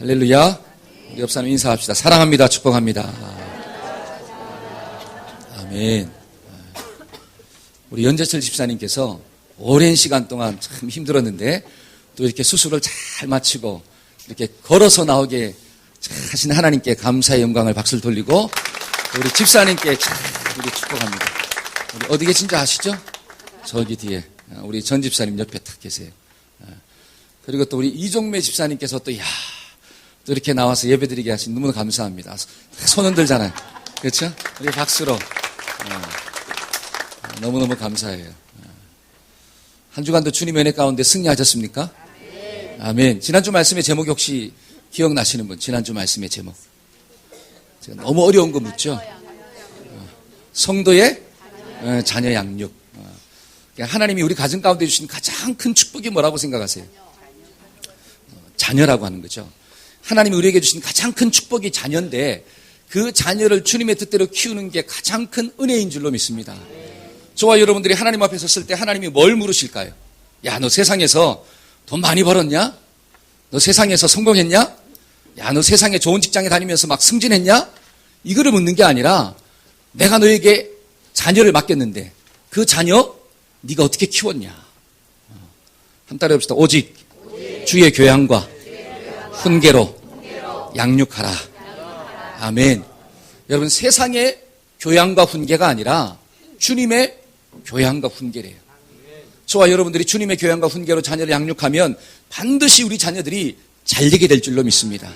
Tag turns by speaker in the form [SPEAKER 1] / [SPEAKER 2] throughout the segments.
[SPEAKER 1] 할렐루야. 우리 옆 사람 인사합시다. 사랑합니다. 축복합니다. 아멘. 우리 연재철 집사님께서 오랜 시간 동안 참 힘들었는데 또 이렇게 수술을 잘 마치고 이렇게 걸어서 나오게 하신 하나님께 감사의 영광을 박수를 돌리고 우리 집사님께 참 우리 축복합니다. 우리 어디 계신지 아시죠? 저기 뒤에 우리 전 집사님 옆에 딱 계세요. 그리고 또 우리 이종매 집사님께서 또 이렇게 나와서 예배드리게 하신 너무 감사합니다. 손 흔들잖아요. 그렇죠? 우리 박수로 너무너무 감사해요. 한 주간도 주님의 은혜 가운데 승리하셨습니까? 아멘. 지난주 말씀의 제목이 혹시 기억나시는 분? 지난주 말씀의 제목. 제가 너무 어려운 거 묻죠? 성도의 자녀 양육. 하나님이 우리 가정 가운데 주신 가장 큰 축복이 뭐라고 생각하세요? 자녀라고 하는 거죠. 하나님이 우리에게 주신 가장 큰 축복이 자녀인데 그 자녀를 주님의 뜻대로 키우는 게 가장 큰 은혜인 줄로 믿습니다. 저와 여러분들이 하나님 앞에 섰을 때 하나님이 뭘 물으실까요? 야, 너 세상에서 돈 많이 벌었냐? 너 세상에서 성공했냐? 야, 너 세상에 좋은 직장에 다니면서 막 승진했냐? 이거를 묻는 게 아니라 내가 너에게 자녀를 맡겼는데 그 자녀 네가 어떻게 키웠냐? 한 따라 해봅시다. 오직 주의 교양과 훈계로 양육하라. 아멘. 여러분, 세상의 교양과 훈계가 아니라 주님의 교양과 훈계래요. 저와 여러분들이 주님의 교양과 훈계로 자녀를 양육하면 반드시 우리 자녀들이 잘 되게 될 줄로 믿습니다.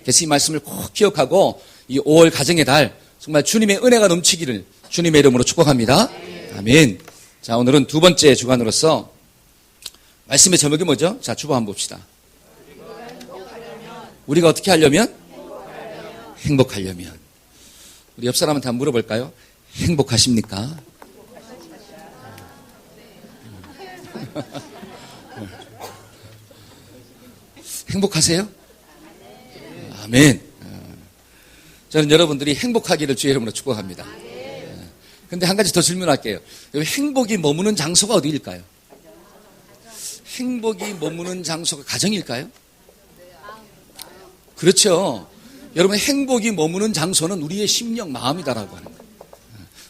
[SPEAKER 1] 그래서 이 말씀을 꼭 기억하고 이 5월 가정의 달 정말 주님의 은혜가 넘치기를 주님의 이름으로 축복합니다. 아멘. 자, 오늘은 두 번째 주간으로서 말씀의 제목이 뭐죠? 자, 주보 한번 봅시다. 우리가 어떻게 하려면? 행복하려면. 우리 옆 사람한테 한번 물어볼까요? 행복하십니까? 행복하세요? 아멘. 저는 여러분들이 행복하기를 주의 이름으로 축복합니다. 그런데 한 가지 더 질문할게요. 행복이 머무는 장소가 어디일까요? 행복이 머무는 장소가 가정일까요? 그렇죠. 여러분, 행복이 머무는 장소는 우리의 심령, 마음이다라고 하는 거예요.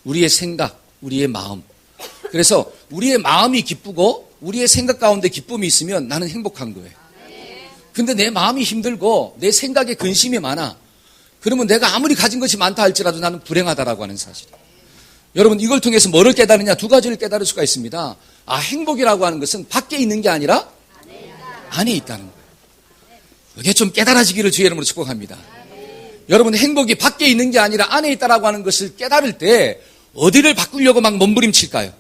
[SPEAKER 1] 우리의 생각, 우리의 마음. 그래서 우리의 마음이 기쁘고 우리의 생각 가운데 기쁨이 있으면 나는 행복한 거예요. 근데 내 마음이 힘들고 내 생각에 근심이 많아. 그러면 내가 아무리 가진 것이 많다 할지라도 나는 불행하다라고 하는 사실이에요. 여러분, 이걸 통해서 뭐를 깨달으냐? 두 가지를 깨달을 수가 있습니다. 아, 행복이라고 하는 것은 밖에 있는 게 아니라 안에 있다는 거예요. 이게 좀 깨달아지기를 주의 이름으로 축복합니다. 여러분, 행복이 밖에 있는 게 아니라 안에 있다라고 하는 것을 깨달을 때 어디를 바꾸려고 막 몸부림칠까요?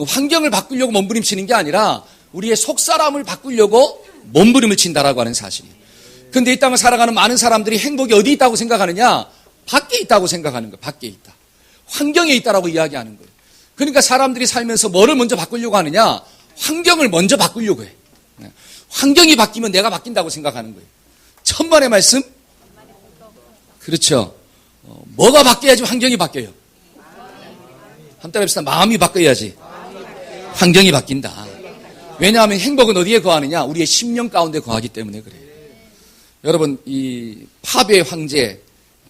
[SPEAKER 1] 환경을 바꾸려고 몸부림치는 게 아니라 우리의 속사람을 바꾸려고 몸부림을 친다라고 하는 사실이에요. 그런데 이 땅을 살아가는 많은 사람들이 행복이 어디 있다고 생각하느냐? 밖에 있다고 생각하는 거예요. 밖에 있다. 환경에 있다라고 이야기하는 거예요. 그러니까 사람들이 살면서 뭐를 먼저 바꾸려고 하느냐? 환경을 먼저 바꾸려고 해. 환경이 바뀌면 내가 바뀐다고 생각하는 거예요. 천만의 말씀? 그렇죠. 뭐가 바뀌어야지 환경이 바뀌어요? 한 따라 해봅시다. 마음이 바뀌어야지 환경이 바뀐다. 왜냐하면 행복은 어디에 거하느냐? 우리의 심령 가운데 거하기 때문에 그래요. 여러분, 이 팝의 황제,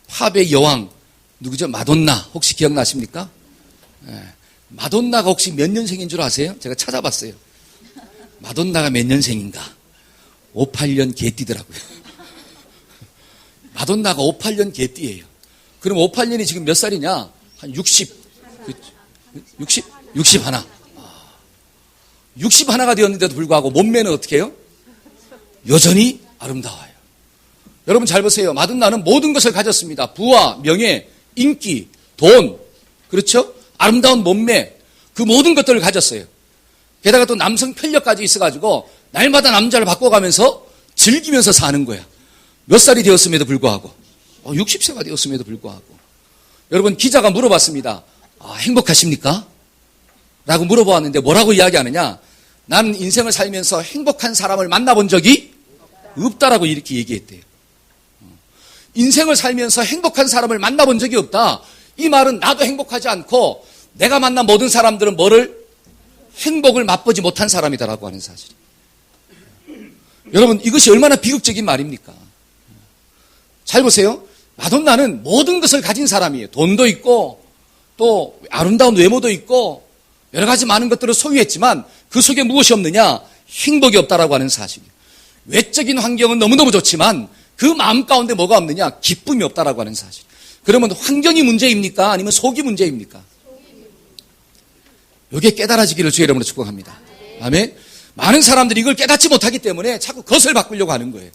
[SPEAKER 1] 팝의 여왕 누구죠? 마돈나 혹시 기억나십니까? 마돈나가 혹시 몇 년생인 줄 아세요? 제가 찾아봤어요. 마돈나가 몇 년생인가? 58년 개띠더라고요. 마돈나가 58년 개띠예요. 그럼 58년이 지금 몇 살이냐? 한 60. 60 하나. 60 하나가 되었는데도 불구하고 몸매는 어떻게 해요? 여전히 아름다워요. 여러분 잘 보세요. 마돈나는 모든 것을 가졌습니다. 부와 명예, 인기, 돈, 그렇죠? 아름다운 몸매, 그 모든 것들을 가졌어요. 게다가 또 남성 편력까지 있어가지고 날마다 남자를 바꿔가면서 즐기면서 사는 거야. 몇 살이 되었음에도 불구하고 60세가 되었음에도 불구하고 여러분, 기자가 물어봤습니다. 아, 행복하십니까? 라고 물어보았는데 뭐라고 이야기하느냐? 나는 인생을 살면서 행복한 사람을 만나본 적이 없다라고 이렇게 얘기했대요. 인생을 살면서 행복한 사람을 만나본 적이 없다. 이 말은 나도 행복하지 않고 내가 만난 모든 사람들은 행복을 맛보지 못한 사람이다라고 하는 사실이에요. 여러분, 이것이 얼마나 비극적인 말입니까? 잘 보세요. 마돈나는 모든 것을 가진 사람이에요. 돈도 있고 또 아름다운 외모도 있고 여러 가지 많은 것들을 소유했지만 그 속에 무엇이 없느냐? 행복이 없다라고 하는 사실이에요. 외적인 환경은 너무너무 좋지만 그 마음 가운데 뭐가 없느냐? 기쁨이 없다라고 하는 사실. 그러면 환경이 문제입니까? 아니면 속이 문제입니까? 이게 깨달아지기를 주의 이름으로 축복합니다. 아멘. 많은 사람들이 이걸 깨닫지 못하기 때문에 자꾸 것을 바꾸려고 하는 거예요.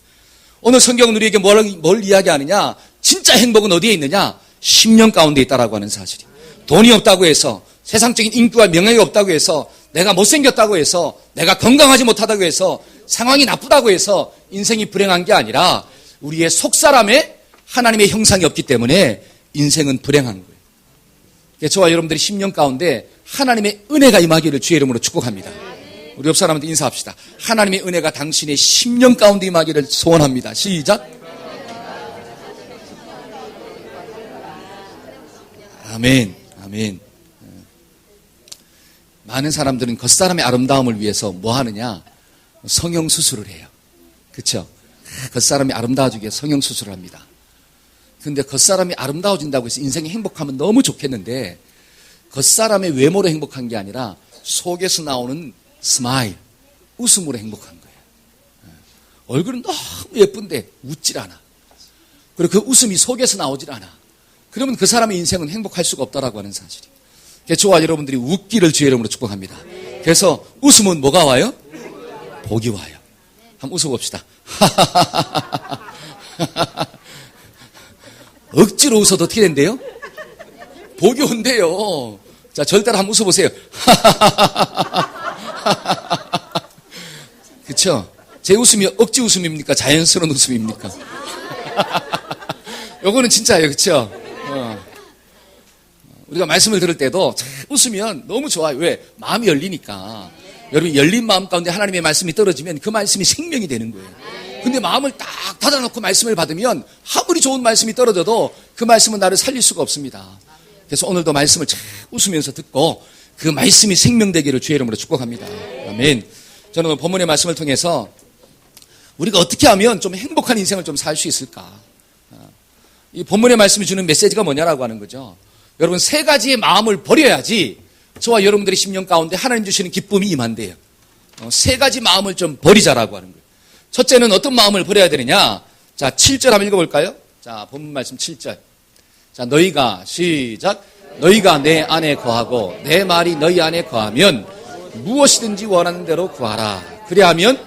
[SPEAKER 1] 오늘 성경은 우리에게 뭘 이야기하느냐? 진짜 행복은 어디에 있느냐? 심령 가운데 있다라고 하는 사실이. 돈이 없다고 해서, 세상적인 인기와 명예가 없다고 해서, 내가 못생겼다고 해서, 내가 건강하지 못하다고 해서, 상황이 나쁘다고 해서 인생이 불행한 게 아니라 우리의 속사람에 하나님의 형상이 없기 때문에 인생은 불행한 거예요. 저와 여러분들이 심령 가운데 하나님의 은혜가 임하기를 주의 이름으로 축복합니다. 우리 옆 사람한테 인사합시다. 하나님의 은혜가 당신의 심령 가운데 임하기를 소원합니다. 시작. 아멘. 아멘. 많은 사람들은 겉사람의 아름다움을 위해서 뭐 하느냐? 성형수술을 해요. 그렇죠? 겉사람이 아름다워지기 위해 성형수술을 합니다. 근데 겉사람이 아름다워진다고 해서 인생이 행복하면 너무 좋겠는데 겉사람의 외모로 행복한 게 아니라 속에서 나오는 스마일, 웃음으로 행복한 거예요. 얼굴은 너무 예쁜데 웃질 않아. 그리고 그 웃음이 속에서 나오질 않아. 그러면 그 사람의 인생은 행복할 수가 없다라고 하는 사실이에요. 저와 여러분들이 웃기를 주의 이름으로 축복합니다. 그래서 웃으면 뭐가 와요? 복이 와요. 한번 웃어봅시다. 억지로 웃어도 어떻게 된대요? 복이 온대요. 자, 절대로 한번 웃어보세요. 그쵸? 제 웃음이 억지 웃음입니까? 자연스러운 웃음입니까? 요거는 진짜예요. 그쵸? 우리가 말씀을 들을 때도 웃으면 너무 좋아요. 왜? 마음이 열리니까. 여러분, 열린 마음 가운데 하나님의 말씀이 떨어지면 그 말씀이 생명이 되는 거예요. 근데 마음을 딱 닫아놓고 말씀을 받으면 아무리 좋은 말씀이 떨어져도 그 말씀은 나를 살릴 수가 없습니다. 그래서 오늘도 말씀을 잘 웃으면서 듣고 그 말씀이 생명되기를 주의 이름으로 축복합니다. 아멘. 저는 오늘 본문의 말씀을 통해서 우리가 어떻게 하면 좀 행복한 인생을 좀 살 수 있을까? 이 본문의 말씀이 주는 메시지가 뭐냐라고 하는 거죠. 여러분, 세 가지의 마음을 버려야지 저와 여러분들의 심령 가운데 하나님 주시는 기쁨이 임한대요. 세 가지 마음을 좀 버리자라고 하는 거예요. 첫째는 어떤 마음을 버려야 되느냐? 자, 7절 한번 읽어볼까요? 자, 본문 말씀 7절. 자, 너희가 시작. 너희가 내 안에 거하고 내 말이 너희 안에 거하면 무엇이든지 원하는 대로 구하라. 그리하면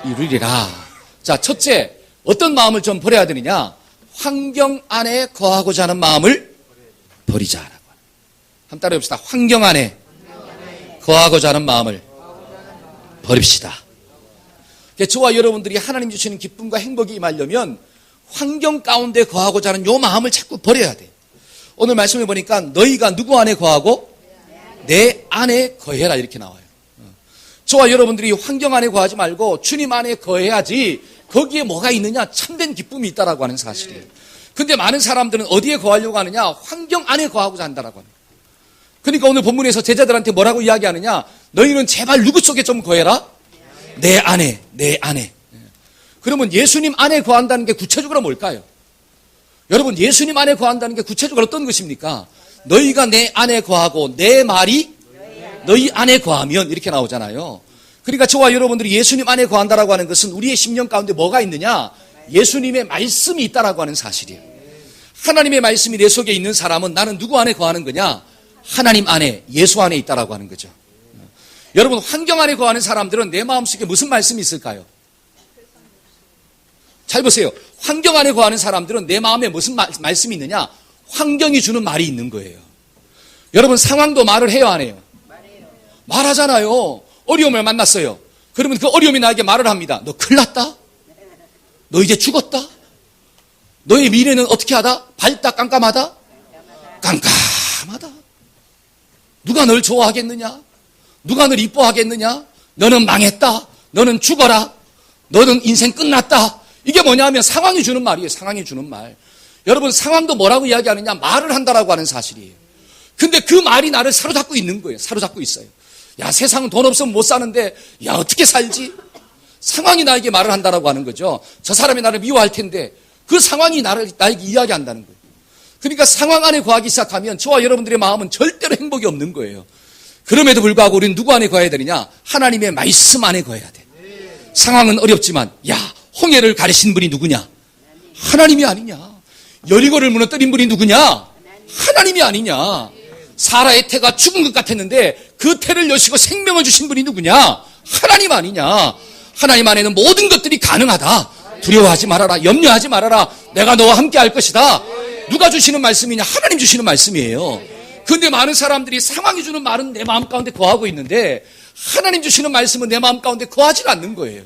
[SPEAKER 1] 이루리라. 자, 첫째, 어떤 마음을 좀 버려야 되느냐? 환경 안에 거하고자 하는 마음을 버리자라고. 한번 따라해 봅시다. 환경 안에 거하고자 하는 마음을 버립시다. 저와 여러분들이 하나님 주시는 기쁨과 행복이 임하려면 환경 가운데 거하고자 하는 요 마음을 자꾸 버려야 돼요. 오늘 말씀해 보니까 너희가 누구 안에 거하고 내 안에 거해라 이렇게 나와요. 저와 여러분들이 환경 안에 거하지 말고 주님 안에 거해야지 거기에 뭐가 있느냐? 참된 기쁨이 있다라고 하는 사실이에요. 근데 많은 사람들은 어디에 거하려고 하느냐? 환경 안에 거하고자 한다라고 하는 거예요. 그러니까 오늘 본문에서 제자들한테 뭐라고 이야기하느냐? 너희는 제발 누구 속에 좀 거해라? 내 안에, 내 안에. 그러면 예수님 안에 거한다는 게 구체적으로 뭘까요? 여러분, 예수님 안에 거한다는 게 구체적으로 어떤 것입니까? 너희가 내 안에 거하고 내 말이 너희 안에 거하면 이렇게 나오잖아요. 그러니까 저와 여러분들이 예수님 안에 거한다라고 하는 것은 우리의 심령 가운데 뭐가 있느냐? 예수님의 말씀이 있다라고 하는 사실이에요. 하나님의 말씀이 내 속에 있는 사람은 나는 누구 안에 거하는 거냐? 하나님 안에, 예수 안에 있다라고 하는 거죠. 여러분, 환경 안에 거하는 사람들은 내 마음속에 무슨 말씀이 있을까요? 잘 보세요. 환경 안에 거하는 사람들은 내 마음에 무슨 말씀이 있느냐? 환경이 주는 말이 있는 거예요. 여러분, 상황도 말을 해요, 안 해요? 말하잖아요. 어려움을 만났어요. 그러면 그 어려움이 나에게 말을 합니다. 너 큰일 났다? 너 이제 죽었다? 너의 미래는 어떻게 하다? 밝다? 깜깜하다? 깜깜하다. 누가 널 좋아하겠느냐? 누가 널 이뻐하겠느냐? 너는 망했다. 너는 죽어라. 너는 인생 끝났다. 이게 뭐냐 하면 상황이 주는 말이에요. 상황이 주는 말. 여러분, 상황도 뭐라고 이야기하느냐? 말을 한다라고 하는 사실이에요. 근데 그 말이 나를 사로잡고 있는 거예요. 사로잡고 있어요. 야, 세상은 돈 없으면 못 사는데 야, 어떻게 살지? 상황이 나에게 말을 한다라고 하는 거죠. 저 사람이 나를 미워할 텐데 그 상황이 나에게 이야기한다는 거예요. 그러니까 상황 안에 거하기 시작하면 저와 여러분들의 마음은 절대로 행복이 없는 거예요. 그럼에도 불구하고 우리는 누구 안에 거해야 되느냐? 하나님의 말씀 안에 거해야 돼. 상황은 어렵지만 야, 홍해를 가르신 분이 누구냐? 하나님이 아니냐? 여리고를 무너뜨린 분이 누구냐? 하나님이 아니냐? 사라의 태가 죽은 것 같았는데 그 태를 여시고 생명을 주신 분이 누구냐? 하나님 아니냐? 하나님 안에는 모든 것들이 가능하다. 두려워하지 말아라. 염려하지 말아라. 내가 너와 함께 할 것이다. 누가 주시는 말씀이냐? 하나님 주시는 말씀이에요. 그런데 많은 사람들이 상황이 주는 말은 내 마음 가운데 거하고 있는데 하나님 주시는 말씀은 내 마음 가운데 거하지 않는 거예요.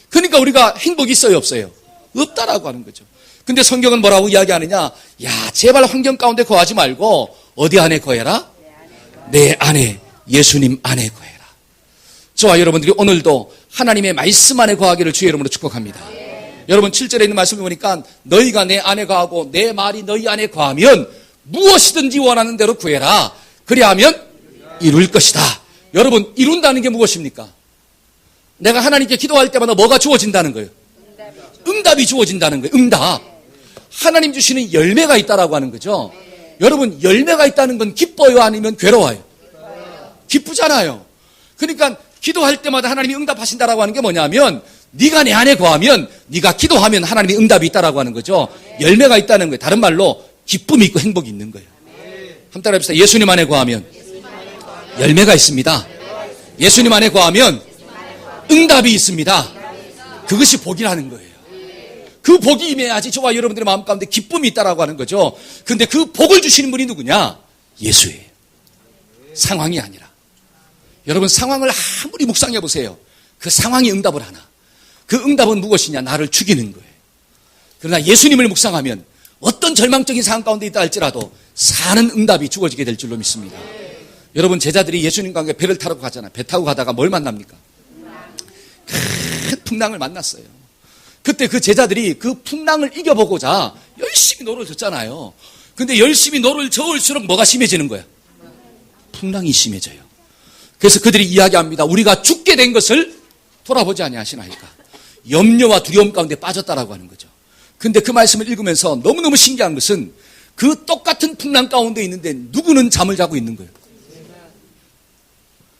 [SPEAKER 1] 그러니까 우리가 행복이 있어요, 없어요? 없다라고 하는 거죠. 근데 성경은 뭐라고 이야기하느냐? 야, 제발 환경 가운데 거하지 말고 어디 안에 거해라? 내 안에, 예수님 안에 거해라. 저와 여러분들이 오늘도 하나님의 말씀 안에 거하기를 주의 이름으로 축복합니다. 여러분 7절에 있는 말씀을 보니까 너희가 내 안에 거하고 내 말이 너희 안에 거하면 무엇이든지 원하는 대로 구해라. 그리하면 이룰 것이다. 여러분, 이룬다는 게 무엇입니까? 내가 하나님께 기도할 때마다 뭐가 주어진다는 거예요? 응답이 주어진다는 거예요. 응답. 하나님 주시는 열매가 있다라고 하는 거죠. 여러분, 열매가 있다는 건 기뻐요? 아니면 괴로워요? 기쁘잖아요. 그러니까 기도할 때마다 하나님이 응답하신다라고 하는 게 뭐냐면 네가 내 안에 거하면 네가 기도하면 하나님이 응답이 있다라고 하는 거죠. 열매가 있다는 거예요. 다른 말로 기쁨이 있고 행복이 있는 거예요. 한번 따라 해봅시다. 예수님 안에 거하면 열매가 있습니다. 예수님 안에 거하면 응답이 있습니다. 그것이 복이라는 거예요. 그 복이 임해야지 저와 여러분들의 마음 가운데 기쁨이 있다라고 하는 거죠. 그런데 그 복을 주시는 분이 누구냐? 예수예요. 상황이 아니라. 여러분, 상황을 아무리 묵상해 보세요. 그 상황이 응답을 하나. 그 응답은 무엇이냐? 나를 죽이는 거예요. 그러나 예수님을 묵상하면 어떤 절망적인 상황 가운데 있다 할지라도 사는 응답이 주어지게 될 줄로 믿습니다. 여러분, 제자들이 예수님과 함께 배를 타러 가잖아요. 배 타고 가다가 뭘 만납니까? 큰 풍랑을 만났어요. 그때 그 제자들이 그 풍랑을 이겨보고자 열심히 노를 젓잖아요. 근데 열심히 노를 저을수록 뭐가 심해지는 거야? 풍랑이 심해져요. 그래서 그들이 이야기합니다. 우리가 죽게 된 것을 돌아보지 아니하시나이까. 염려와 두려움 가운데 빠졌다라고 하는 거죠. 근데 그 말씀을 읽으면서 너무너무 신기한 것은 그 똑같은 풍랑 가운데 있는데 누구는 잠을 자고 있는 거예요.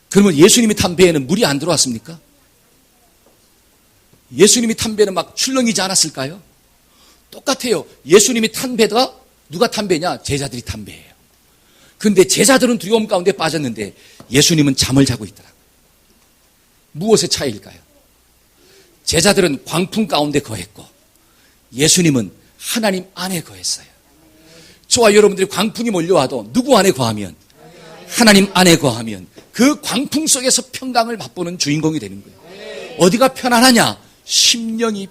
[SPEAKER 1] 그러면 예수님이 탄 배에는 물이 안 들어왔습니까? 예수님이 탄 배는 막 출렁이지 않았을까요? 똑같아요. 예수님이 탄 배가 누가 탄 배냐? 제자들이 탄 배예요. 그런데 제자들은 두려움 가운데 빠졌는데 예수님은 잠을 자고 있더라고요. 무엇의 차이일까요? 제자들은 광풍 가운데 거했고 예수님은 하나님 안에 거했어요. 저와 여러분들이 광풍이 몰려와도 누구 안에 거하면? 하나님 안에 거하면 그 광풍 속에서 평강을 맛보는 주인공이 되는 거예요. 어디가 편안하냐? 심령이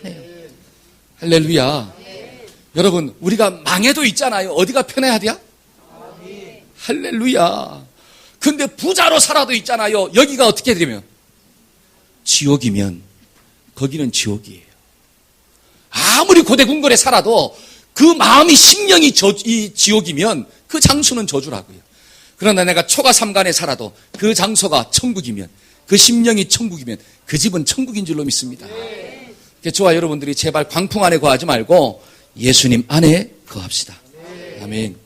[SPEAKER 1] 편안해요. 할렐루야. 여러분, 우리가 망해도 있잖아요. 어디가 편해야 돼요? 할렐루야. 근데 부자로 살아도 있잖아요. 여기가 어떻게 되면? 지옥이면 거기는 지옥이에요. 아무리 고대궁궐에 살아도 그 마음이 심령이 이 지옥이면 그 장소는 저주라고요. 그러나 내가 초가 삼간에 살아도 그 장소가 천국이면 그 심령이 천국이면 그 집은 천국인 줄로 믿습니다. 저와 여러분들이 제발 광풍 안에 거하지 말고 예수님 안에 거합시다. 아멘.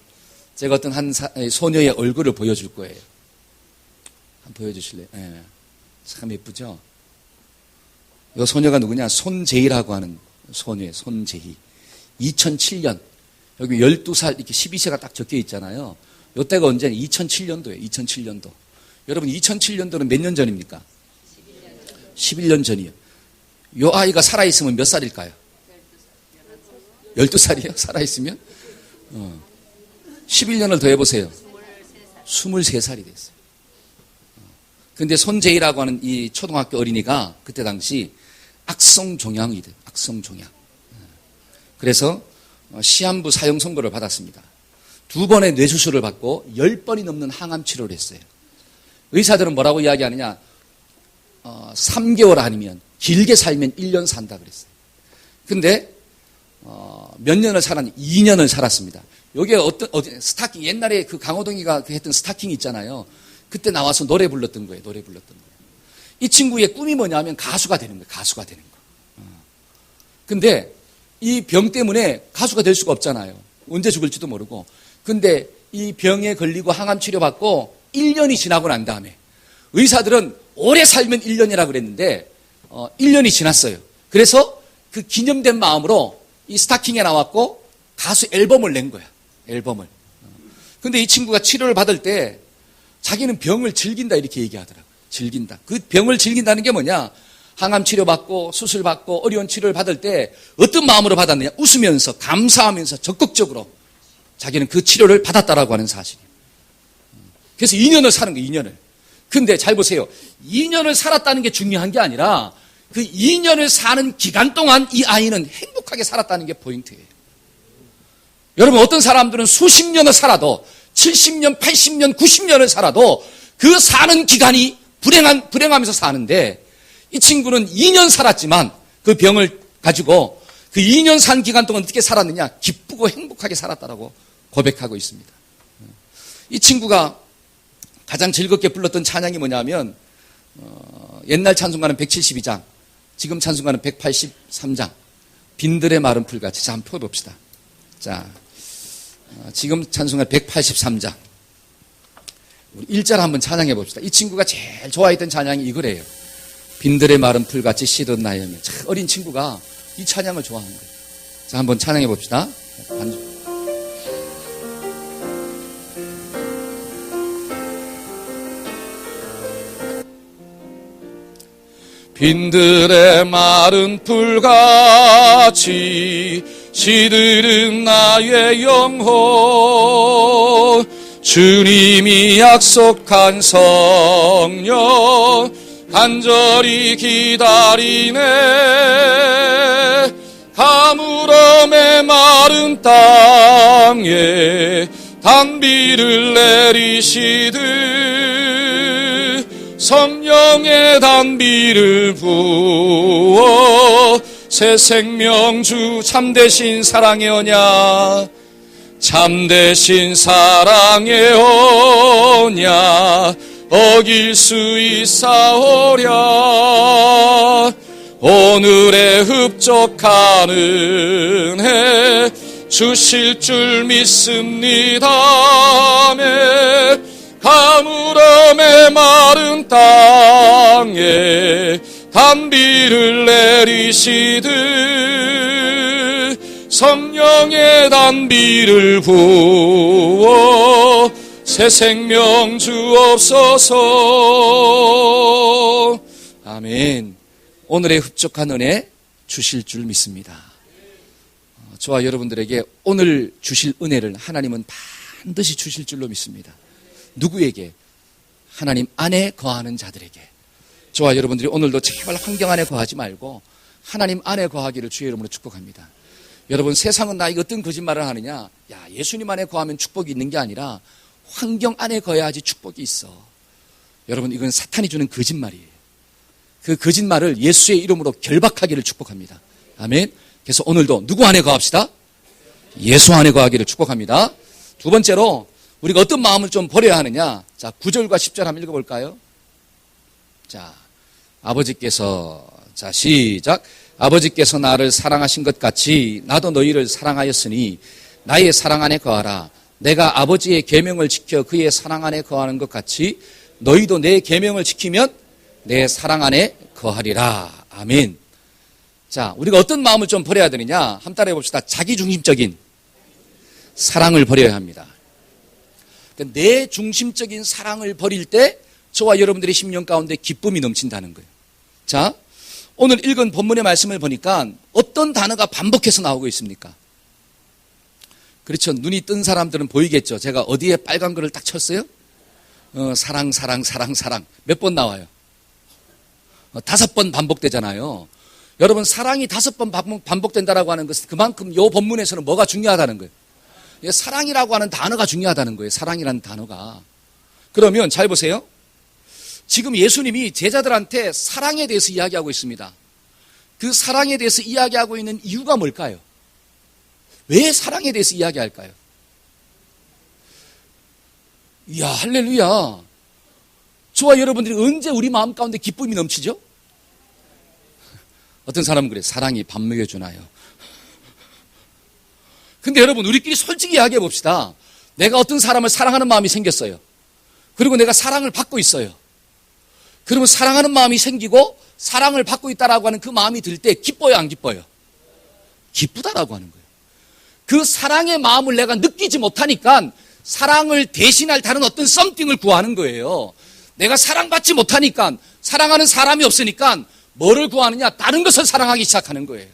[SPEAKER 1] 제가 어떤 한 소녀의 얼굴을 보여줄 거예요. 한번 보여주실래요? 네. 참 예쁘죠? 이 소녀가 누구냐? 손재희라고 하는 소녀예요. 손재희. 2007년. 여기 12살, 이렇게 12세가 딱 적혀 있잖아요. 이때가 언제냐? 2007년도예요. 2007년도. 여러분, 2007년도는 몇 년 전입니까? 11년 전이요. 이 아이가 살아있으면 몇 살일까요? 12살이요? 살아있으면? 11년을 더 해보세요. 23살이 됐어요. 근데 손재희라고 하는 이 초등학교 어린이가 그때 당시 악성종양이 돼요. 악성종양. 그래서 시한부 사형 선고를 받았습니다. 2번의 뇌수술을 받고 10번이 넘는 항암 치료를 했어요. 의사들은 뭐라고 이야기하느냐? 3개월 아니면 길게 살면 1년 산다 그랬어요. 근데 몇 년을 살았냐? 2년을 살았습니다. 여기에 어떤 스타킹, 옛날에 그 강호동이가 했던 스타킹 있잖아요. 그때 나와서 노래 불렀던 거예요. 노래 불렀던 거예요. 이 친구의 꿈이 뭐냐면 가수가 되는 거예요. 가수가 되는 거. 근데 이 병 때문에 가수가 될 수가 없잖아요. 언제 죽을지도 모르고. 근데 이 병에 걸리고 항암 치료받고 1년이 지나고 난 다음에 의사들은 오래 살면 1년이라고 그랬는데 1년이 지났어요. 그래서 그 기념된 마음으로 이 스타킹에 나왔고 가수 앨범을 낸 거야. 앨범을. 근데 이 친구가 치료를 받을 때 자기는 병을 즐긴다 이렇게 얘기하더라고요. 즐긴다. 그 병을 즐긴다는 게 뭐냐? 항암 치료받고 수술받고 어려운 치료를 받을 때 어떤 마음으로 받았느냐? 웃으면서 감사하면서 적극적으로 자기는 그 치료를 받았다라고 하는 사실이에요. 그래서 2년을 사는 거예요. 2년을. 근데 잘 보세요. 2년을 살았다는 게 중요한 게 아니라 그 2년을 사는 기간 동안 이 아이는 행복하게 살았다는 게 포인트예요. 여러분 어떤 사람들은 수십 년을 살아도 70년, 80년, 90년을 살아도 그 사는 기간이 불행하면서 사는데 이 친구는 2년 살았지만 그 병을 가지고 그 2년 산 기간 동안 어떻게 살았느냐? 기쁘고 행복하게 살았다라고 고백하고 있습니다. 이 친구가 가장 즐겁게 불렀던 찬양이 뭐냐면 옛날 찬송가는 172장, 지금 찬송가는 183장. 빈들의 마른 풀같이. 자, 한번 펴봅시다. 자, 지금 찬송가 183장. 우리 1절 한번 찬양해 봅시다. 이 친구가 제일 좋아했던 찬양이 이거래요. 빈들의 마른 풀같이 시든 나였네. 참 어린 친구가 이 찬양을 좋아하는 거예요. 자, 한번 찬양해 봅시다. 빈들의 마른 풀같이 시들은 나의 영혼 주님이 약속한 성령 간절히 기다리네 가물음의 마른 땅에 단비를 내리시듯 성령의 단비를 부어 새 생명주 참되신 사랑의 언약 참되신 사랑의 언약 어길 수 있사오랴 오늘의 흡족한 은혜 주실 줄 믿습니다. 가물음의 마른 땅에 단비를 내리시듯 성령의 단비를 부어 새 생명 주옵소서. 아멘. 오늘의 흡족한 은혜 주실 줄 믿습니다. 저와 여러분들에게 오늘 주실 은혜를 하나님은 반드시 주실 줄로 믿습니다. 누구에게? 하나님 안에 거하는 자들에게. 저와 여러분들이 오늘도 제발 환경 안에 거하지 말고 하나님 안에 거하기를 주의 이름으로 축복합니다. 여러분 세상은 나에게 어떤 거짓말을 하느냐? 야, 예수님 안에 거하면 축복이 있는 게 아니라 환경 안에 거해야지 축복이 있어. 여러분 이건 사탄이 주는 거짓말이에요. 그 거짓말을 예수의 이름으로 결박하기를 축복합니다. 아멘. 그래서 오늘도 누구 안에 거합시다? 예수 안에 거하기를 축복합니다. 두 번째로 우리가 어떤 마음을 좀 버려야 하느냐? 자, 9절과 10절 한번 읽어볼까요? 자, 아버지께서, 자, 시작. 아버지께서 나를 사랑하신 것 같이 나도 너희를 사랑하였으니 나의 사랑 안에 거하라. 내가 아버지의 계명을 지켜 그의 사랑 안에 거하는 것 같이 너희도 내 계명을 지키면 내 사랑 안에 거하리라. 아멘. 자, 우리가 어떤 마음을 좀 버려야 되느냐? 한번 따라해 봅시다. 자기중심적인 사랑을 버려야 합니다. 내 중심적인 사랑을 버릴 때 저와 여러분들의 심령 가운데 기쁨이 넘친다는 거예요. 자, 오늘 읽은 본문의 말씀을 보니까 어떤 단어가 반복해서 나오고 있습니까? 그렇죠. 눈이 뜬 사람들은 보이겠죠. 제가 어디에 빨간 글을 딱 쳤어요? 사랑, 사랑, 사랑, 사랑. 몇 번 나와요? 5번 반복되잖아요. 여러분, 사랑이 5번 반복된다라고 하는 것은 그만큼 이 본문에서는 뭐가 중요하다는 거예요? 사랑이라고 하는 단어가 중요하다는 거예요. 사랑이라는 단어가. 그러면 잘 보세요. 지금 예수님이 제자들한테 사랑에 대해서 이야기하고 있습니다. 그 사랑에 대해서 이야기하고 있는 이유가 뭘까요? 왜 사랑에 대해서 이야기할까요? 이야, 할렐루야. 저와 여러분들이 언제 우리 마음 가운데 기쁨이 넘치죠? 어떤 사람은 그래, 사랑이 밥 먹여주나요? 근데 여러분, 우리끼리 솔직히 이야기해 봅시다. 내가 어떤 사람을 사랑하는 마음이 생겼어요. 그리고 내가 사랑을 받고 있어요. 그러면 사랑하는 마음이 생기고 사랑을 받고 있다라고 하는 그 마음이 들 때 기뻐요, 안 기뻐요? 기쁘다라고 하는 거예요. 그 사랑의 마음을 내가 느끼지 못하니까 사랑을 대신할 다른 어떤 썸띵을 구하는 거예요. 내가 사랑받지 못하니까, 사랑하는 사람이 없으니까 뭐를 구하느냐? 다른 것을 사랑하기 시작하는 거예요.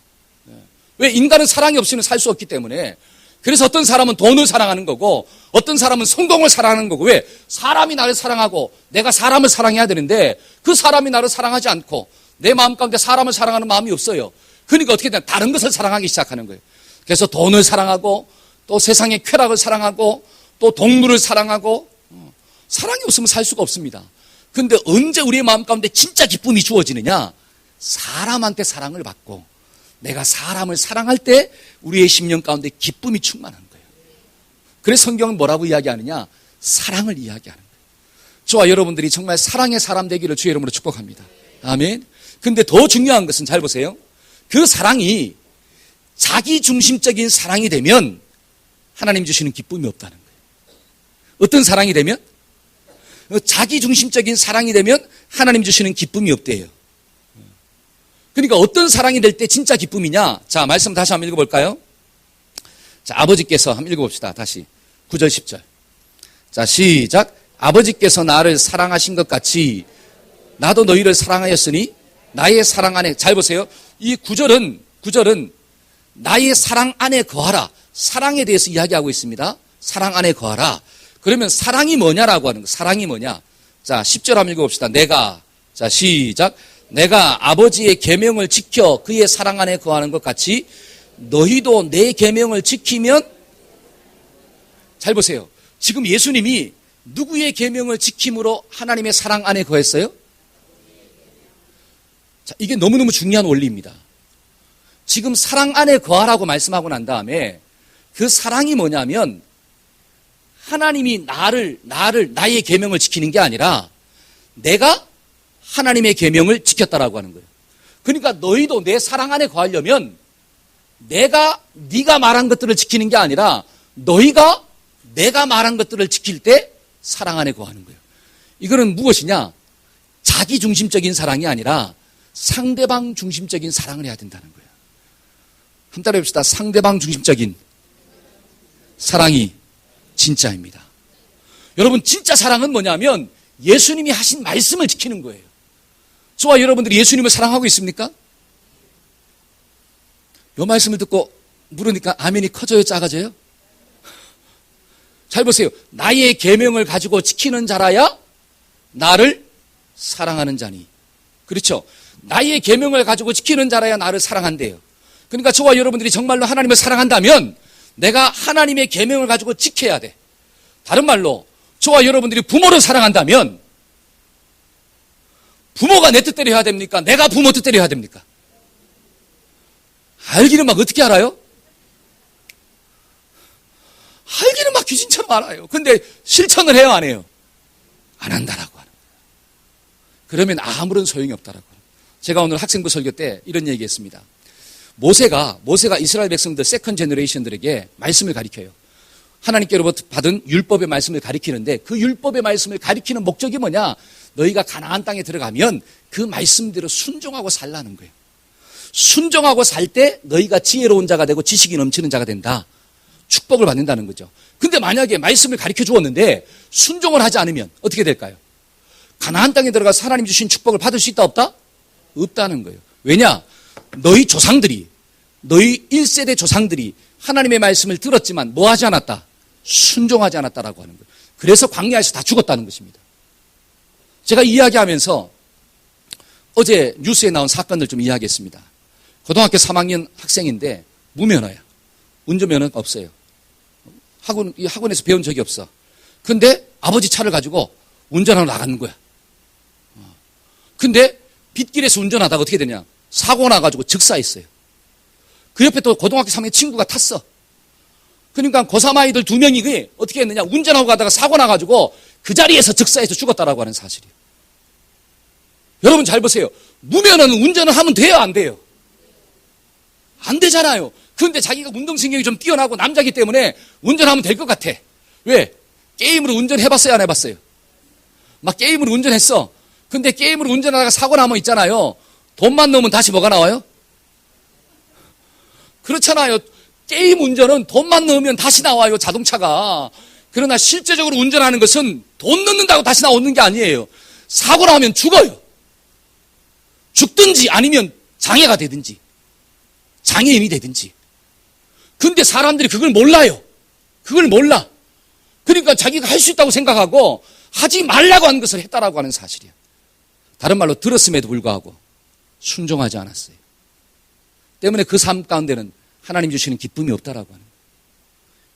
[SPEAKER 1] 왜? 인간은 사랑이 없이는 살 수 없기 때문에. 그래서 어떤 사람은 돈을 사랑하는 거고 어떤 사람은 성공을 사랑하는 거고. 왜? 사람이 나를 사랑하고 내가 사람을 사랑해야 되는데 그 사람이 나를 사랑하지 않고 내 마음 가운데 사람을 사랑하는 마음이 없어요. 그러니까 어떻게 되냐? 다른 것을 사랑하기 시작하는 거예요. 그래서 돈을 사랑하고 또 세상의 쾌락을 사랑하고 또 동물을 사랑하고 사랑이 없으면 살 수가 없습니다. 그런데 언제 우리의 마음 가운데 진짜 기쁨이 주어지느냐? 사람한테 사랑을 받고 내가 사람을 사랑할 때 우리의 심령 가운데 기쁨이 충만한 거예요. 그래서 성경은 뭐라고 이야기하느냐? 사랑을 이야기하는 거예요. 저와 여러분들이 정말 사랑의 사람 되기를 주의 이름으로 축복합니다. 아멘. 근데 더 중요한 것은 잘 보세요. 그 사랑이 자기중심적인 사랑이 되면 하나님 주시는 기쁨이 없다는 거예요. 어떤 사랑이 되면? 자기중심적인 사랑이 되면 하나님 주시는 기쁨이 없대요. 그러니까 어떤 사랑이 될 때 진짜 기쁨이냐? 자, 말씀 다시 한번 읽어볼까요? 자, 아버지께서 한번 읽어봅시다. 다시 9절 10절. 자, 시작. 아버지께서 나를 사랑하신 것 같이 나도 너희를 사랑하였으니 나의 사랑 안에, 잘 보세요. 이 9절은 나의 사랑 안에 거하라. 사랑에 대해서 이야기하고 있습니다. 사랑 안에 거하라. 그러면 사랑이 뭐냐라고 하는 거. 사랑이 뭐냐? 자, 10절 한번 읽어봅시다. 자, 시작. 내가 아버지의 계명을 지켜 그의 사랑 안에 거하는 것 같이 너희도 내 계명을 지키면, 잘 보세요. 지금 예수님이 누구의 계명을 지킴으로 하나님의 사랑 안에 거했어요? 자, 이게 너무너무 중요한 원리입니다. 지금 사랑 안에 거하라고 말씀하고 난 다음에 그 사랑이 뭐냐면 하나님이 나의 계명을 지키는 게 아니라 내가 하나님의 계명을 지켰다라고 하는 거예요. 그러니까 너희도 내 사랑 안에 거하려면 네가 말한 것들을 지키는 게 아니라 너희가 내가 말한 것들을 지킬 때 사랑 안에 거하는 거예요. 이거는 무엇이냐? 자기중심적인 사랑이 아니라 상대방 중심적인 사랑을 해야 된다는 거예요. 한번 따라해 봅시다. 상대방 중심적인 사랑이 진짜입니다. 여러분, 진짜 사랑은 뭐냐면 예수님이 하신 말씀을 지키는 거예요. 저와 여러분들이 예수님을 사랑하고 있습니까? 이 말씀을 듣고 물으니까 아멘이 커져요, 작아져요? 잘 보세요. 나의 계명을 가지고 지키는 자라야 나를 사랑하는 자니. 그렇죠? 나의 계명을 가지고 지키는 자라야 나를 사랑한대요. 그러니까 저와 여러분들이 정말로 하나님을 사랑한다면 내가 하나님의 계명을 가지고 지켜야 돼. 다른 말로 저와 여러분들이 부모를 사랑한다면 부모가 내 뜻대로 해야 됩니까? 내가 부모 뜻대로 해야 됩니까? 알기는 막 어떻게 알아요? 알기는 막 귀신처럼 알아요. 근데 실천을 해요, 안 해요? 안 한다라고 하는 거예요. 그러면 아무런 소용이 없다라고 하는 거예요. 제가 오늘 학생부 설교 때 이런 얘기했습니다. 모세가 이스라엘 백성들 세컨 제너레이션들에게 말씀을 가르쳐요. 하나님께로부터 받은 율법의 말씀을 가리키는데 그 율법의 말씀을 가리키는 목적이 뭐냐? 너희가 가나안 땅에 들어가면 그 말씀대로 순종하고 살라는 거예요. 순종하고 살 때 너희가 지혜로운 자가 되고 지식이 넘치는 자가 된다. 축복을 받는다는 거죠. 근데 만약에 말씀을 가르쳐 주었는데 순종을 하지 않으면 어떻게 될까요? 가나안 땅에 들어가서 하나님 주신 축복을 받을 수 있다 없다? 없다는 거예요. 왜냐? 너희 1세대 조상들이 하나님의 말씀을 들었지만 뭐 하지 않았다? 순종하지 않았다라고 하는 거예요. 그래서 광야에서 다 죽었다는 것입니다. 제가 이야기하면서 어제 뉴스에 나온 사건을 좀 이야기했습니다. 고등학교 3학년 학생인데 무면허야. 운전면허가 없어요. 학원에서 배운 적이 없어. 근데 아버지 차를 가지고 운전하러 나가는 거야. 근데 빗길에서 운전하다가 어떻게 되냐? 사고 나가지고 즉사했어요. 그 옆에 또 고등학교 3학년 친구가 탔어. 그러니까 고3 아이들 2명이 어떻게 했느냐? 운전하고 가다가 사고 나가지고 그 자리에서 즉사해서 죽었다라고 하는 사실이에요. 여러분 잘 보세요. 무면허는 운전을 하면 돼요, 안 돼요? 안 되잖아요. 그런데 자기가 운동신경이 좀 뛰어나고 남자기 때문에 운전하면 될 것 같아. 왜? 게임으로 운전해봤어요, 안 해봤어요? 막 게임으로 운전했어. 근데 게임으로 운전하다가 사고 나면 있잖아요. 돈만 넣으면 다시 뭐가 나와요? 그렇잖아요. 게임 운전은 돈만 넣으면 다시 나와요, 자동차가. 그러나 실제적으로 운전하는 것은 돈 넣는다고 다시 나오는 게 아니에요. 사고 나면 죽어요. 죽든지 아니면 장애가 되든지 장애인이 되든지. 근데 사람들이 그걸 몰라요. 그걸 몰라. 그러니까 자기가 할 수 있다고 생각하고 하지 말라고 하는 것을 했다라고 하는 사실이야. 다른 말로 들었음에도 불구하고 순종하지 않았어요. 때문에 그 삶 가운데는 하나님 주시는 기쁨이 없다라고 하는 거예요.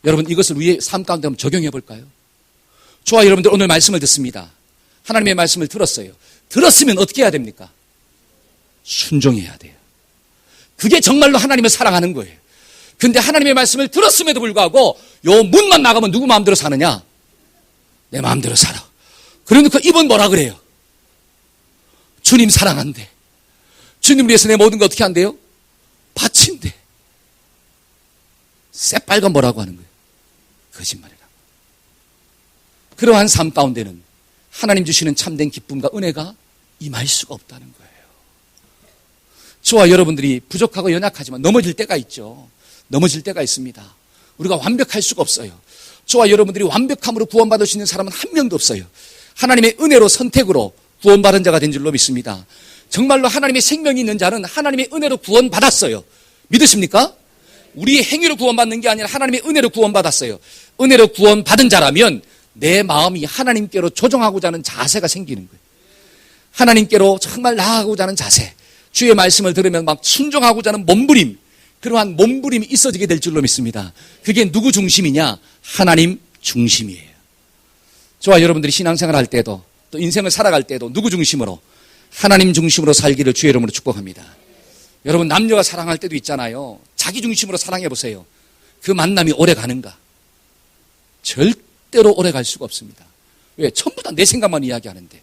[SPEAKER 1] 여러분 이것을 우리의 삶 가운데 한번 적용해 볼까요? 저와 여러분들 오늘 말씀을 듣습니다. 하나님의 말씀을 들었어요. 들었으면 어떻게 해야 됩니까? 순종해야 돼요. 그게 정말로 하나님을 사랑하는 거예요. 근데 하나님의 말씀을 들었음에도 불구하고 요 문만 나가면 누구 마음대로 사느냐? 내 마음대로 살아. 그러니까 이번 뭐라 그래요? 주님 사랑한대. 주님 위해서 내 모든 거 어떻게 한대요? 바친대. 새빨간 뭐라고 하는 거예요? 거짓말이라. 그러한 삶 가운데는 하나님 주시는 참된 기쁨과 은혜가 임할 수가 없다는 거예요. 저와 여러분들이 부족하고 연약하지만 넘어질 때가 있죠. 넘어질 때가 있습니다. 우리가 완벽할 수가 없어요. 저와 여러분들이 완벽함으로 구원받을 수 있는 사람은 한 명도 없어요. 하나님의 은혜로 선택으로 구원받은 자가 된 줄로 믿습니다. 정말로 하나님의 생명이 있는 자는 하나님의 은혜로 구원받았어요. 믿으십니까? 우리의 행위로 구원받는 게 아니라 하나님의 은혜로 구원받았어요. 은혜로 구원받은 자라면 내 마음이 하나님께로 조정하고자 하는 자세가 생기는 거예요. 하나님께로 정말 나아가고자 하는 자세. 주의 말씀을 들으면 막 순종하고자 하는 몸부림, 그러한 몸부림이 있어지게 될 줄로 믿습니다. 그게 누구 중심이냐? 하나님 중심이에요. 저와 여러분들이 신앙생활 할 때도 또 인생을 살아갈 때도 누구 중심으로? 하나님 중심으로 살기를 주의 이름으로 축복합니다. 여러분 남녀가 사랑할 때도 있잖아요. 자기 중심으로 사랑해 보세요. 그 만남이 오래 가는가? 절대로 오래 갈 수가 없습니다. 왜? 전부 다 내 생각만 이야기하는데.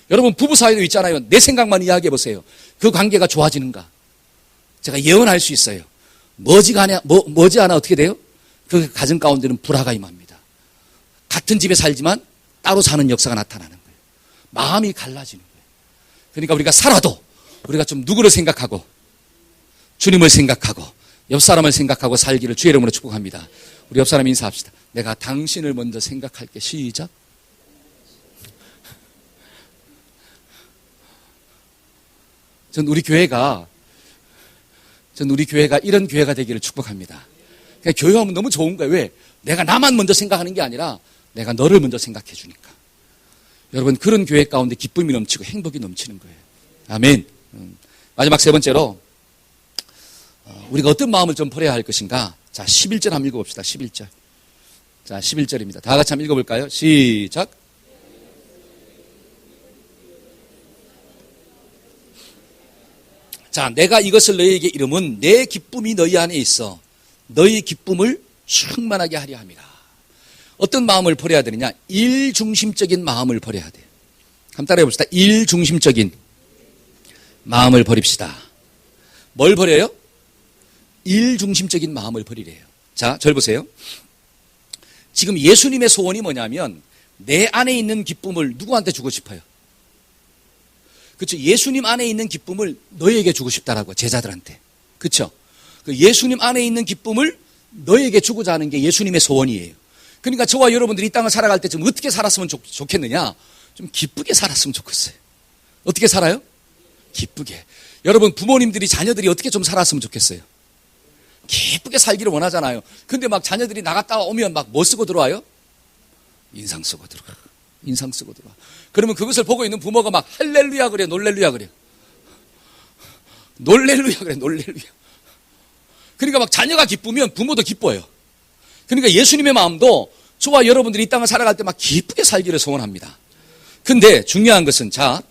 [SPEAKER 1] 여러분 부부 사이도 있잖아요. 내 생각만 이야기해 보세요. 그 관계가 좋아지는가? 제가 예언할 수 있어요. 머지않아 어떻게 돼요? 그 가정 가운데는 불화가 임합니다. 같은 집에 살지만 따로 사는 역사가 나타나는 거예요. 마음이 갈라지는 거예요. 그러니까 우리가 살아도 우리가 좀 누구를 생각하고 주님을 생각하고 옆 사람을 생각하고 살기를 주의 이름으로 축복합니다. 우리 옆 사람 인사합시다. 내가 당신을 먼저 생각할게. 시작. 전 우리 교회가 이런 교회가 되기를 축복합니다. 그러니까 교회하면 너무 좋은 거예요. 왜? 내가 나만 먼저 생각하는 게 아니라 내가 너를 먼저 생각해 주니까. 여러분 그런 교회 가운데 기쁨이 넘치고 행복이 넘치는 거예요. 아멘. 마지막 세 번째로 우리가 어떤 마음을 좀 버려야 할 것인가? 자, 11절 한번 읽어봅시다. 11절. 자, 11절입니다. 다 같이 한번 읽어볼까요? 시작. 자, 내가 이것을 너희에게 이름은 내 기쁨이 너희 안에 있어 너희 기쁨을 충만하게 하려 함이라. 어떤 마음을 버려야 되느냐? 일중심적인 마음을 버려야 돼요. 한번 따라해 봅시다. 일중심적인 마음을 버립시다. 뭘 버려요? 일중심적인 마음을 버리래요. 자, 절 보세요. 지금 예수님의 소원이 뭐냐면 내 안에 있는 기쁨을 누구한테 주고 싶어요? 그렇죠. 예수님 안에 있는 기쁨을 너희에게 주고 싶다라고, 제자들한테. 그렇죠. 그 예수님 안에 있는 기쁨을 너희에게 주고자 하는 게 예수님의 소원이에요. 그러니까 저와 여러분들이 이 땅을 살아갈 때 좀 어떻게 살았으면 좋겠느냐? 좀 기쁘게 살았으면 좋겠어요. 어떻게 살아요? 기쁘게. 여러분 부모님들이 자녀들이 어떻게 좀 살았으면 좋겠어요? 기쁘게 살기를 원하잖아요. 근데 막 자녀들이 나갔다 오면 막 뭐 쓰고 들어와요? 인상 쓰고 들어와. 인상 쓰고 들어와. 그러면 그것을 보고 있는 부모가 막 할렐루야 그래, 놀렐루야 그래. 놀렐루야 그래, 놀렐루야. 그러니까 막 자녀가 기쁘면 부모도 기뻐요. 그러니까 예수님의 마음도 저와 여러분들이 이 땅을 살아갈 때 막 기쁘게 살기를 소원합니다. 근데 중요한 것은 자,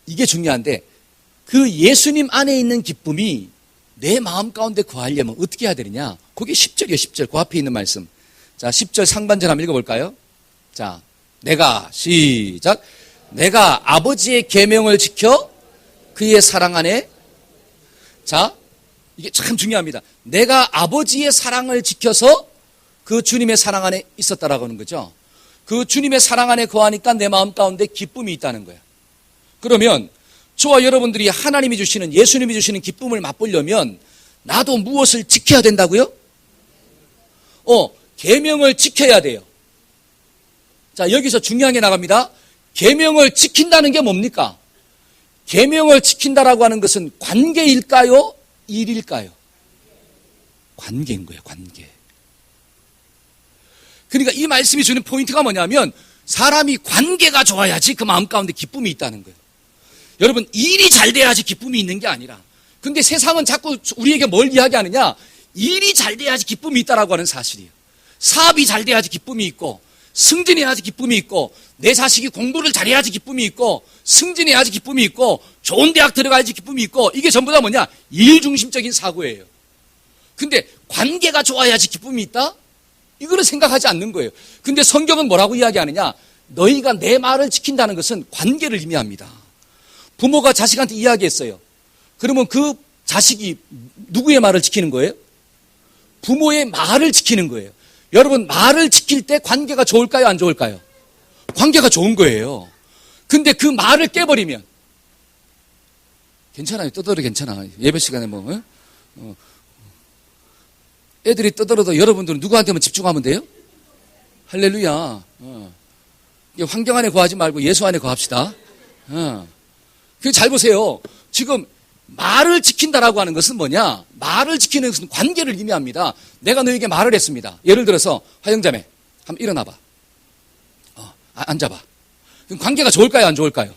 [SPEAKER 1] 이게 중요한데 그 예수님 안에 있는 기쁨이 내 마음 가운데 거하려면 어떻게 해야 되느냐? 그게 10절이에요, 10절. 그 앞에 있는 말씀. 자, 10절 상반절 한번 읽어볼까요? 자, 내가 시작. 내가 아버지의 계명을 지켜 그의 사랑 안에. 자, 이게 참 중요합니다. 내가 아버지의 사랑을 지켜서 그 주님의 사랑 안에 있었다라고 하는 거죠. 그 주님의 사랑 안에 거하니까 내 마음 가운데 기쁨이 있다는 거예요. 그러면 저와 여러분들이 하나님이 주시는, 예수님이 주시는 기쁨을 맛보려면 나도 무엇을 지켜야 된다고요? 계명을 지켜야 돼요. 자, 여기서 중요한 게 나갑니다. 계명을 지킨다는 게 뭡니까? 계명을 지킨다라고 하는 것은 관계일까요? 일일까요? 관계인 거예요, 관계. 그러니까 이 말씀이 주는 포인트가 뭐냐면 사람이 관계가 좋아야지 그 마음 가운데 기쁨이 있다는 거예요. 여러분, 일이 잘 돼야지 기쁨이 있는 게 아니라, 근데 세상은 자꾸 우리에게 뭘 이야기하느냐? 일이 잘 돼야지 기쁨이 있다라고 하는 사실이에요. 사업이 잘 돼야지 기쁨이 있고, 승진해야지 기쁨이 있고, 내 자식이 공부를 잘해야지 기쁨이 있고, 승진해야지 기쁨이 있고, 좋은 대학 들어가야지 기쁨이 있고, 이게 전부 다 뭐냐? 일 중심적인 사고예요. 근데 관계가 좋아야지 기쁨이 있다? 이거를 생각하지 않는 거예요. 근데 성경은 뭐라고 이야기하느냐? 너희가 내 말을 지킨다는 것은 관계를 의미합니다. 부모가 자식한테 이야기했어요. 그러면 그 자식이 누구의 말을 지키는 거예요? 부모의 말을 지키는 거예요. 여러분, 말을 지킬 때 관계가 좋을까요? 안 좋을까요? 관계가 좋은 거예요. 근데 그 말을 깨버리면, 괜찮아요. 떠들어 괜찮아. 예배 시간에 뭐, 애들이 떠들어도 여러분들은 누구한테만 집중하면 돼요? 할렐루야. 환경 안에 거하지 말고 예수 안에 거합시다. 잘 보세요. 지금 말을 지킨다라고 하는 것은 뭐냐? 말을 지키는 것은 관계를 의미합니다. 내가 너에게 말을 했습니다. 예를 들어서 화영자매, 한번 일어나봐. 앉아봐. 그럼 관계가 좋을까요? 안 좋을까요?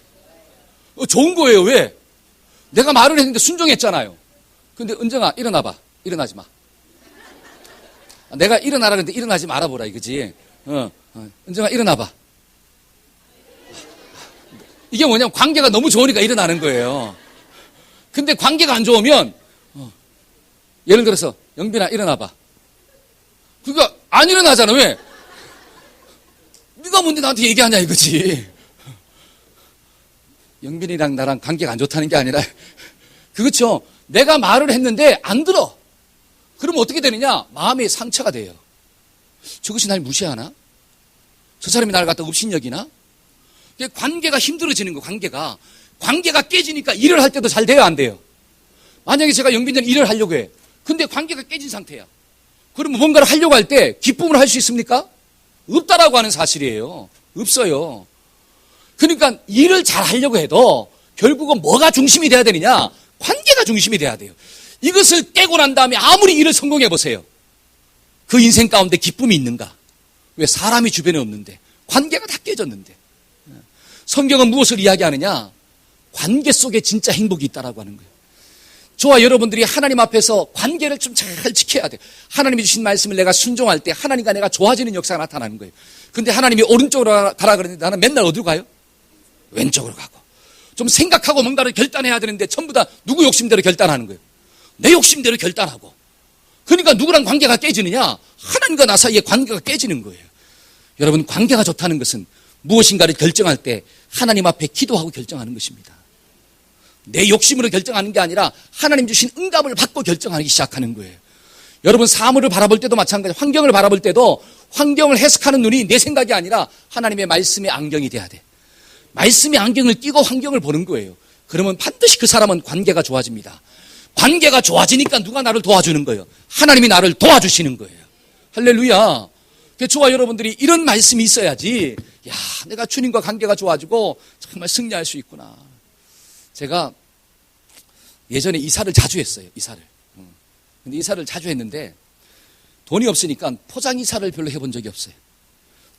[SPEAKER 1] 좋은 거예요. 왜? 내가 말을 했는데 순종했잖아요. 근데 은정아, 일어나봐. 일어나지 마. 내가 일어나라 그랬는데 일어나지 말아보라 이거지. 은정아, 일어나봐. 이게 뭐냐면 관계가 너무 좋으니까 일어나는 거예요. 근데 관계가 안 좋으면, 예를 들어서 영빈아, 일어나봐. 그러니까 안 일어나잖아. 왜? 네가 뭔데 나한테 얘기하냐 이거지. 영빈이랑 나랑 관계가 안 좋다는 게 아니라, 그렇죠. 내가 말을 했는데 안 들어. 그러면 어떻게 되느냐? 마음의 상처가 돼요. 저것이 날 무시하나? 저 사람이 나를 갖다 업신여기나? 관계가 힘들어지는 거, 관계가 깨지니까 일을 할 때도 잘 돼요, 안 돼요? 만약에 제가 영빈이랑 일을 하려고 해. 근데 관계가 깨진 상태야. 그러면 뭔가를 하려고 할 때 기쁨을 할 수 있습니까? 없다라고 하는 사실이에요. 없어요. 그러니까 일을 잘 하려고 해도 결국은 뭐가 중심이 돼야 되느냐? 관계가 중심이 돼야 돼요. 이것을 깨고 난 다음에 아무리 일을 성공해 보세요. 그 인생 가운데 기쁨이 있는가? 왜? 사람이 주변에 없는데, 관계가 다 깨졌는데. 성경은 무엇을 이야기하느냐? 관계 속에 진짜 행복이 있다라고 하는 거예요. 저와 여러분들이 하나님 앞에서 관계를 좀 잘 지켜야 돼요. 하나님이 주신 말씀을 내가 순종할 때 하나님과 내가 좋아지는 역사가 나타나는 거예요. 근데 하나님이 오른쪽으로 가라 그러는데 나는 맨날 어디로 가요? 왼쪽으로 가고. 좀 생각하고 뭔가를 결단해야 되는데 전부 다 누구 욕심대로 결단하는 거예요. 내 욕심대로 결단하고. 그러니까 누구랑 관계가 깨지느냐? 하나님과 나 사이에 관계가 깨지는 거예요. 여러분, 관계가 좋다는 것은 무엇인가를 결정할 때 하나님 앞에 기도하고 결정하는 것입니다. 내 욕심으로 결정하는 게 아니라 하나님 주신 응답을 받고 결정하기 시작하는 거예요. 여러분, 사물을 바라볼 때도 마찬가지, 환경을 바라볼 때도 환경을 해석하는 눈이 내 생각이 아니라 하나님의 말씀의 안경이 돼야 돼. 말씀의 안경을 끼고 환경을 보는 거예요. 그러면 반드시 그 사람은 관계가 좋아집니다. 관계가 좋아지니까 누가 나를 도와주는 거예요? 하나님이 나를 도와주시는 거예요. 할렐루야. 저와 여러분들이 이런 말씀이 있어야지, 야, 내가 주님과 관계가 좋아지고 정말 승리할 수 있구나. 제가 예전에 이사를 자주 했어요. 이사를. 근데 이사를 자주 했는데 돈이 없으니까 포장이사를 별로 해본 적이 없어요.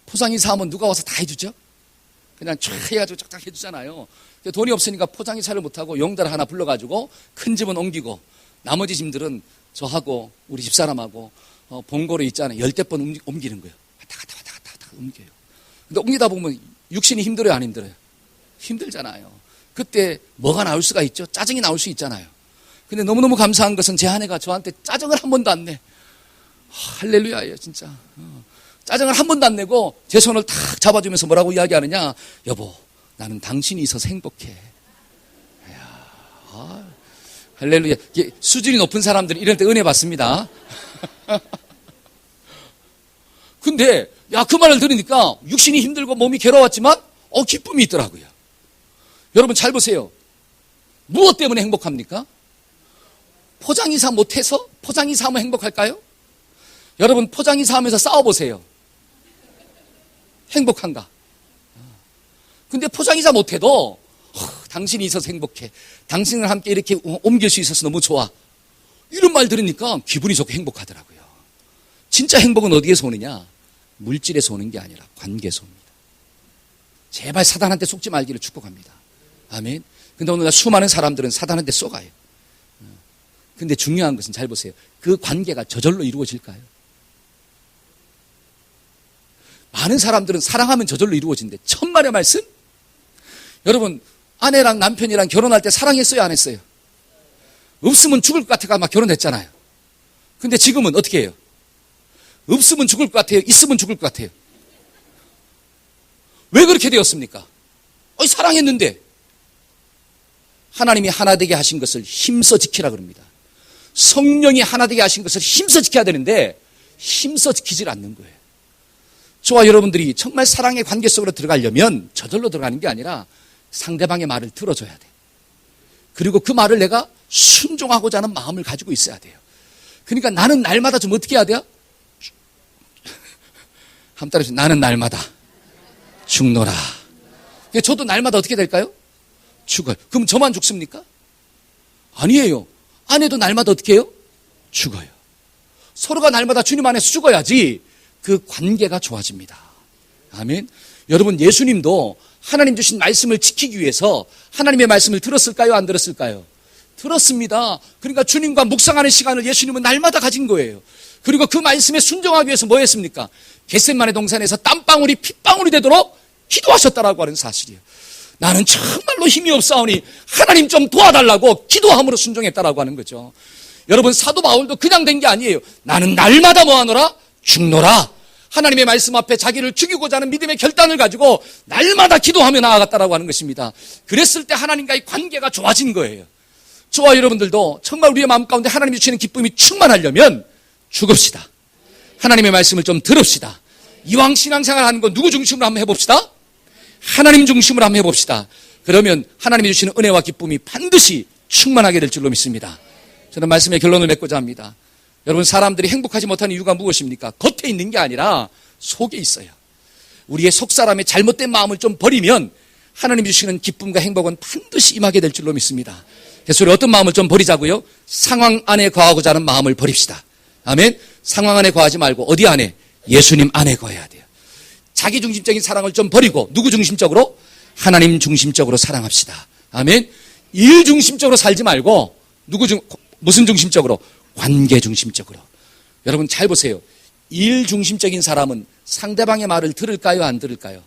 [SPEAKER 1] 포장이사 하면 누가 와서 다 해주죠? 그냥 쫙 해가지고 쫙쫙 해주잖아요. 돈이 없으니까 포장이사를 못하고 용달 하나 불러가지고 큰 집은 옮기고 나머지 짐들은 저하고 우리 집사람하고 봉고로 있잖아요. 10대 번 옮기는 거예요. 왔다 갔다 옮겨요. 근데 옮기다 보면 육신이 힘들어요, 안 힘들어요? 힘들잖아요. 그때 뭐가 나올 수가 있죠? 짜증이 나올 수 있잖아요. 근데 너무너무 감사한 것은 제 아내가 저한테 짜증을 한 번도 안 내. 할렐루야예요, 진짜. 짜증을 한 번도 안 내고 제 손을 탁 잡아주면서 뭐라고 이야기하느냐? 여보, 나는 당신이 있어서 행복해. 할렐루야. 수준이 높은 사람들은 이럴 때 은혜 받습니다. 근데 그 말을 들으니까 육신이 힘들고 몸이 괴로웠지만 기쁨이 있더라고요. 여러분 잘 보세요. 무엇 때문에 행복합니까? 포장이사 못해서? 포장이사 하면 행복할까요? 여러분 포장이사 하면서 싸워보세요. 행복한가? 근데 포장이사 못해도 당신이 있어서 행복해. 당신과 함께 이렇게 옮길 수 있어서 너무 좋아. 이런 말 들으니까 기분이 좋고 행복하더라고요. 진짜 행복은 어디에서 오느냐? 물질에서 오는 게 아니라 관계에서 옵니다. 제발 사단한테 속지 말기를 축복합니다. 아멘. 근데 오늘날 수많은 사람들은 사단한테 쏘가요. 근데 중요한 것은 잘 보세요. 그 관계가 저절로 이루어질까요? 많은 사람들은 사랑하면 저절로 이루어진대. 천만의 말씀? 여러분 아내랑 남편이랑 결혼할 때 사랑했어요, 안 했어요? 없으면 죽을 것 같아가 막 결혼했잖아요. 근데 지금은 어떻게 해요? 없으면 죽을 것 같아요? 있으면 죽을 것 같아요? 왜 그렇게 되었습니까? 사랑했는데. 하나님이 하나 되게 하신 것을 힘써 지키라 그럽니다. 성령이 하나 되게 하신 것을 힘써 지켜야 되는데 힘써 지키질 않는 거예요. 저와 여러분들이 정말 사랑의 관계 속으로 들어가려면 저절로 들어가는 게 아니라 상대방의 말을 들어줘야 돼. 그리고 그 말을 내가 순종하고자 하는 마음을 가지고 있어야 돼요. 그러니까 나는 날마다 좀 어떻게 해야 돼요? 한 따라서 나는 날마다 죽노라. 저도 날마다 어떻게 될까요? 죽어요. 그럼 저만 죽습니까? 아니에요. 아내도 날마다 어떻게 해요? 죽어요. 서로가 날마다 주님 안에서 죽어야지 그 관계가 좋아집니다. 아멘. 여러분 예수님도 하나님 주신 말씀을 지키기 위해서 하나님의 말씀을 들었을까요? 안 들었을까요? 들었습니다. 그러니까 주님과 묵상하는 시간을 예수님은 날마다 가진 거예요. 그리고 그 말씀에 순종하기 위해서 뭐 했습니까? 겟세마네 동산에서 땀방울이 핏방울이 되도록 기도하셨다라고 하는 사실이에요. 나는 정말로 힘이 없사오니 하나님 좀 도와달라고 기도함으로 순종했다라고 하는 거죠. 여러분 사도 바울도 그냥 된 게 아니에요. 나는 날마다 뭐하노라? 죽노라. 하나님의 말씀 앞에 자기를 죽이고자 하는 믿음의 결단을 가지고 날마다 기도하며 나아갔다라고 하는 것입니다. 그랬을 때 하나님과의 관계가 좋아진 거예요. 저와 여러분들도 정말 우리의 마음 가운데 하나님이 주시는 기쁨이 충만하려면 죽읍시다. 하나님의 말씀을 좀 들읍시다. 이왕 신앙생활 하는 거 누구 중심으로 한번 해봅시다. 하나님 중심으로 한번 해봅시다. 그러면 하나님이 주시는 은혜와 기쁨이 반드시 충만하게 될 줄로 믿습니다. 저는 말씀의 결론을 맺고자 합니다. 여러분 사람들이 행복하지 못하는 이유가 무엇입니까? 겉에 있는 게 아니라 속에 있어요. 우리의 속사람의 잘못된 마음을 좀 버리면 하나님이 주시는 기쁨과 행복은 반드시 임하게 될 줄로 믿습니다. 그래서 우리 어떤 마음을 좀 버리자고요? 상황 안에 거하고자 하는 마음을 버립시다. 아멘. 상황 안에 거하지 말고 어디 안에? 예수님 안에 거해야 돼요. 자기중심적인 사랑을 좀 버리고 누구 중심적으로? 하나님 중심적으로 사랑합시다. 아멘. 일 중심적으로 살지 말고 무슨 중심적으로? 관계 중심적으로. 여러분 잘 보세요. 일 중심적인 사람은 상대방의 말을 들을까요? 안 들을까요?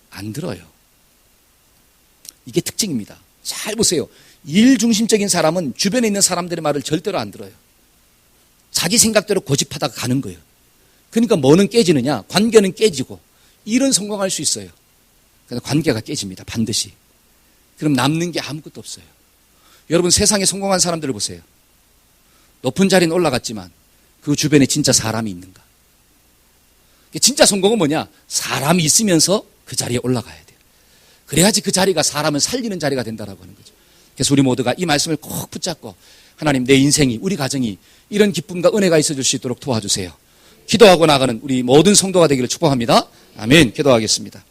[SPEAKER 1] 안 들어요. 이게 특징입니다. 잘 보세요. 일 중심적인 사람은 주변에 있는 사람들의 말을 절대로 안 들어요. 자기 생각대로 고집하다가 가는 거예요. 그러니까 뭐는 깨지느냐? 관계는 깨지고 일은 성공할 수 있어요. 그런데 관계가 깨집니다. 반드시. 그럼 남는 게 아무것도 없어요. 여러분 세상에 성공한 사람들을 보세요. 높은 자리는 올라갔지만 그 주변에 진짜 사람이 있는가? 진짜 성공은 뭐냐? 사람이 있으면서 그 자리에 올라가야 돼요. 그래야지 그 자리가 사람을 살리는 자리가 된다라고 하는 거죠. 그래서 우리 모두가 이 말씀을 꼭 붙잡고 하나님 내 인생이 우리 가정이 이런 기쁨과 은혜가 있어질 수 있도록 도와주세요. 기도하고 나가는 우리 모든 성도가 되기를 축복합니다. 아멘. 기도하겠습니다.